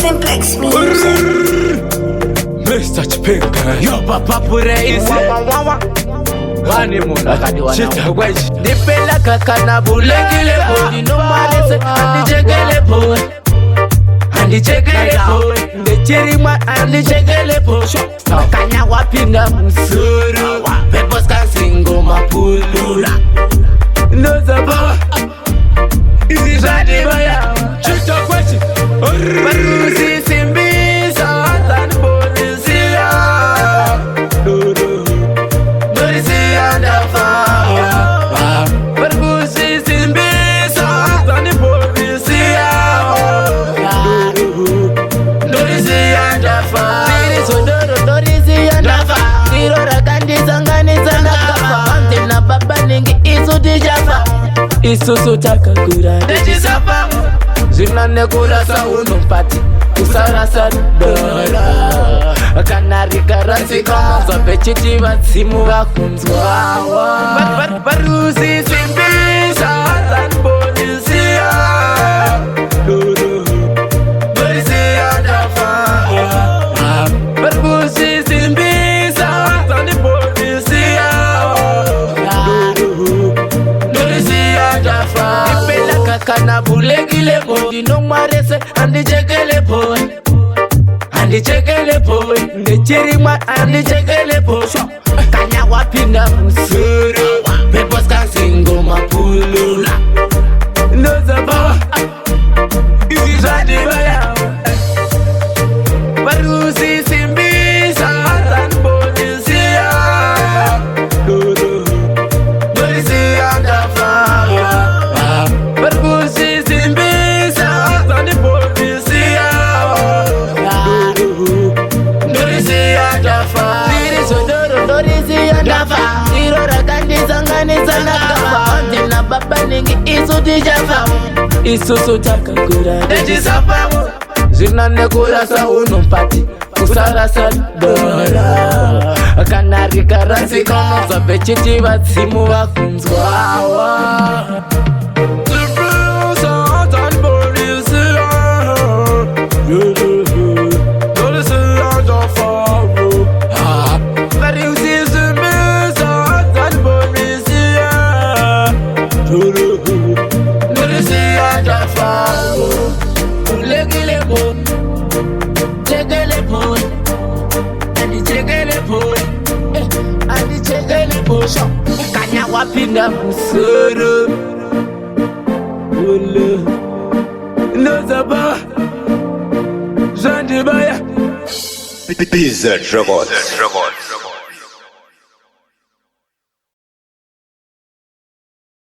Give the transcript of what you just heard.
Simplex music. Mr. Chipinga Yo papa puraisi Wani muna Chita weji Nipela kakana bulengile po Dino malese Andi chegele po Andi chegele po Ndechirima andi chegele po Kanya wapinga musuru Pepos kansingo mapulula Nozaba Isi shadi baya Chita weji Barusi simbisa Tani polisia Polisia ndafa Barusi simbisa Tani polisia Polisia ndafa Siri sodoro polisia ndafa Siro rakandi zangani zanakafa Ante na baba ningi isu dijafa Isusu takakura Dejisafa Zina nekura sa unumpati Kusara sa dora Kanari karansi kama Zope chiti wasimu wakunzwa Barusi simbisa Tan polisia Polisia dafa Barusi simbisa Tan polisia Polisia dafa Ipela kakana bulegile po Dino marese andi chegele po Andi chegele po Ndechirima andi chegele po Kanya wapinga musuru Pepos kansingo mapulula Nozaba Isi shadi baya Barusi simbisa Tan polisia Polisia ndafa Barusi simbisa Tan polisia Polisia ndafa Siri sodoro polisia ndafa Siro rakandi zangani zanakafa Ante na baba ningi isu dijafa Isusu takakura Dejisafa Zina nekura sa unumpati Kusara sa dora Kanari karansi kama Zope chiti wasimu wakunzwa Simbisa tan polisia Polisia ndafa Barusi simbisa tan polisia Polisia ndafa Ulegile po Chegele po Andi chegele po Andi chegele po Kanya wapinga musuru Ule Nozaba Jandi baya Pizza Records.